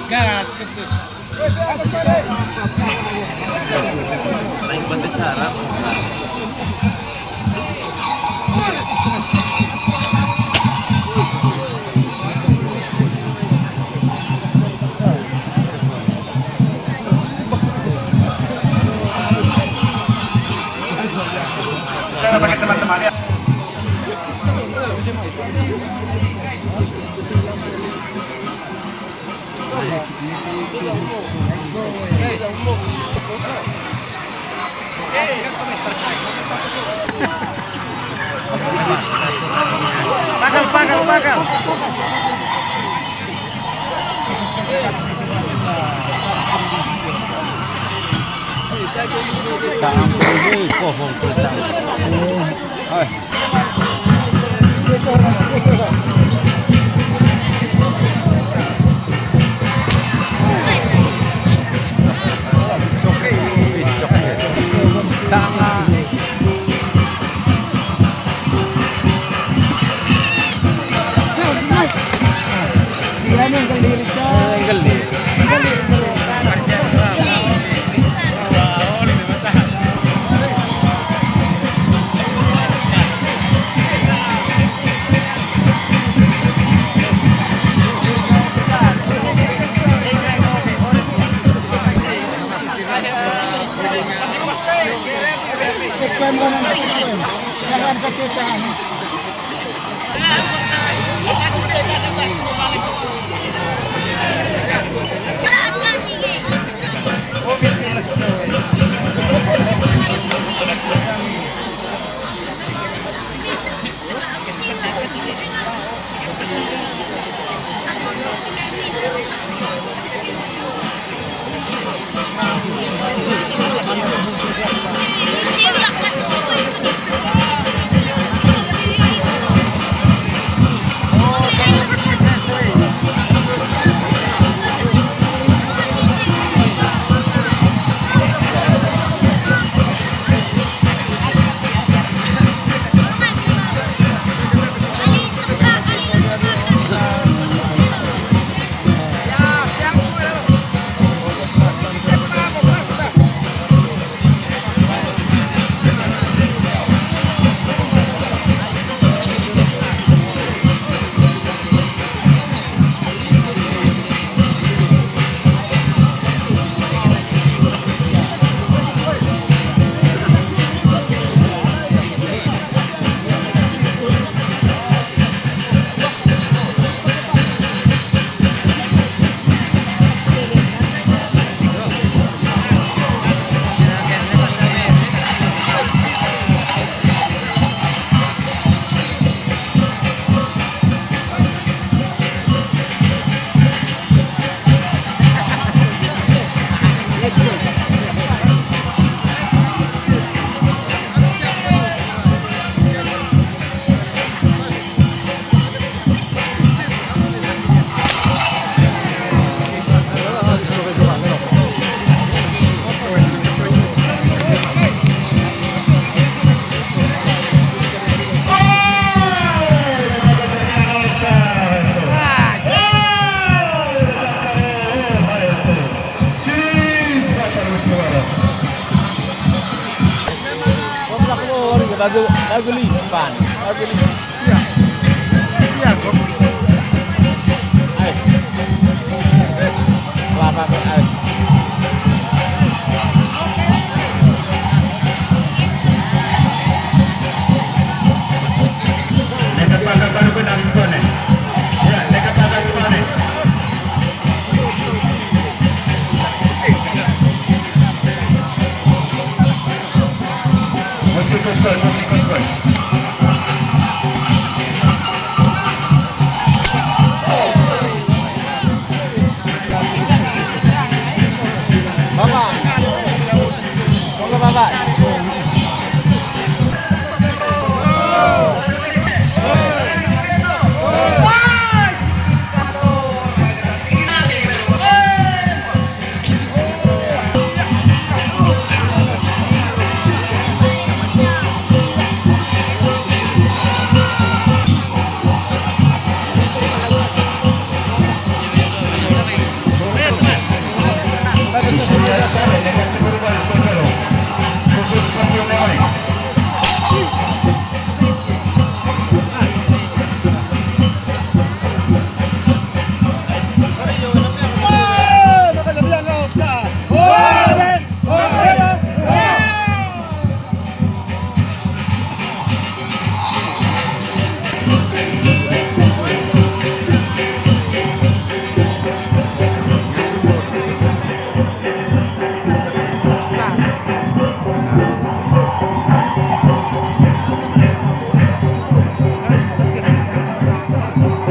Gas. Lain banget cara. Pakai teman-teman ya. Bakal. Taang pwede ko kung kita. Ay. Lagu lipan. Iya. Iya kok. Ayo. Kelapa ayo. Dekat pagar baru benar itu nih. Ya, dekat pagar itu nih. Musik kuskon.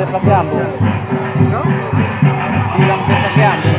pakai ambo. Bilang pakai ambo.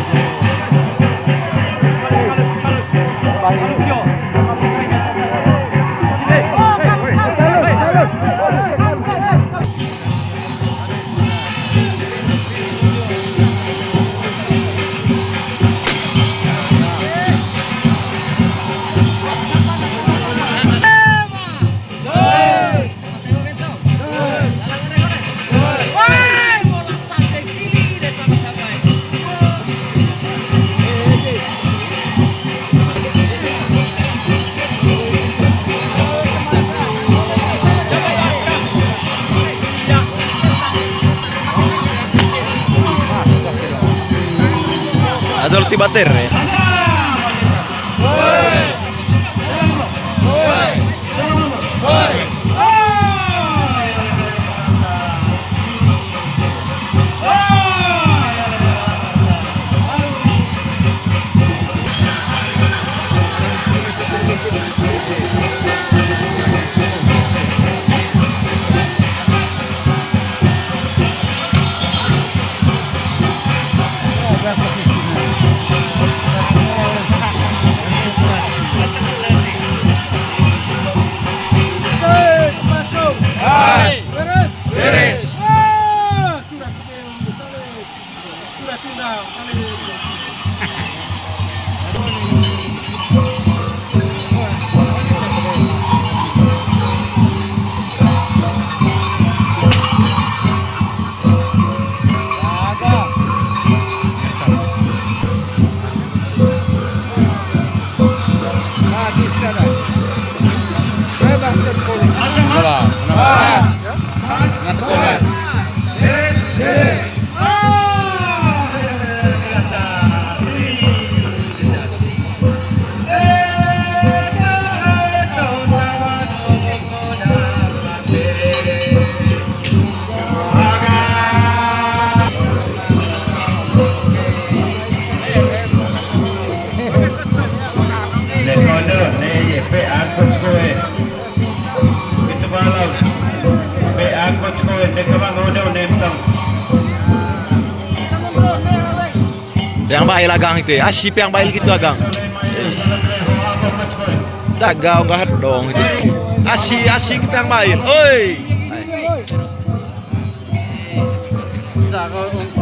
Ada ulti bater ya. Yang bahaya agang itu ya, asip yang bahaya gitu agang. Tagaw enggak dong itu. Asik kita yang main. Oi.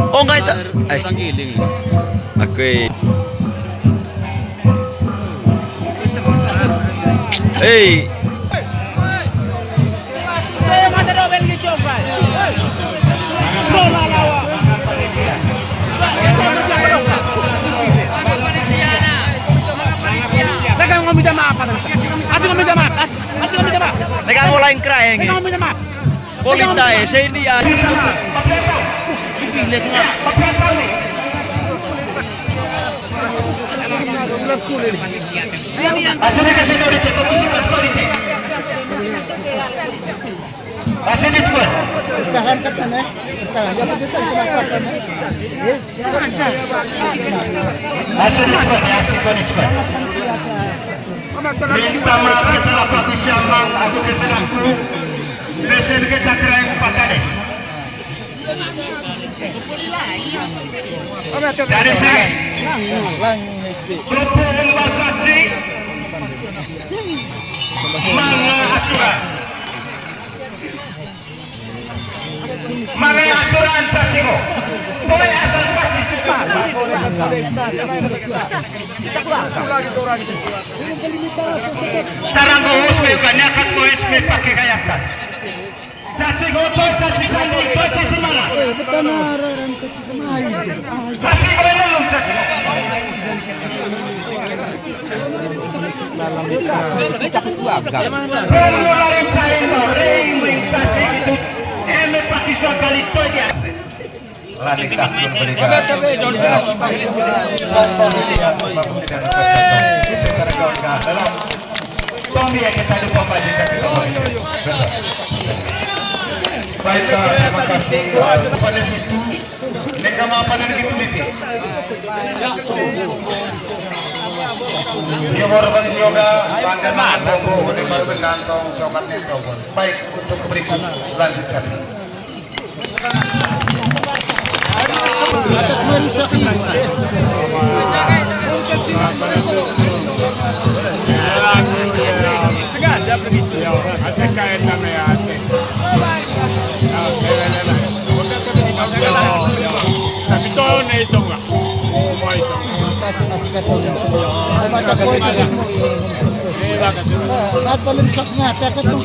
Oh enggak itu. Oke. Hey. Minta maaf, Ati minta maaf. Mereka ngulain kerah yang Minta maaf. Polita ya, saya ini ya. Sama masalah bagus yang aku kesenangku. Presiden kita keren pakai. Dari saya, Propol Wasatri, Mana aturan caciko, boleh asal pasti cepat. Sekarang kau usme bukannya kan kau usme pakai kayak tas. Caciko tuh caciko itu di mana? Caciko belum caciko. Formularin saya sore ingin caciko. Eme pakai suaka itu ya. Lanjutkan Tommy yang kita lupa pada baik, terima kasih kepada situ. Mereka maafkan gitu miti. Dia baru yoga, bangga mata, boleh baru berkantong, coklatnya baik untuk berikut lanjutkan. Nagpalimsak nga, teka itong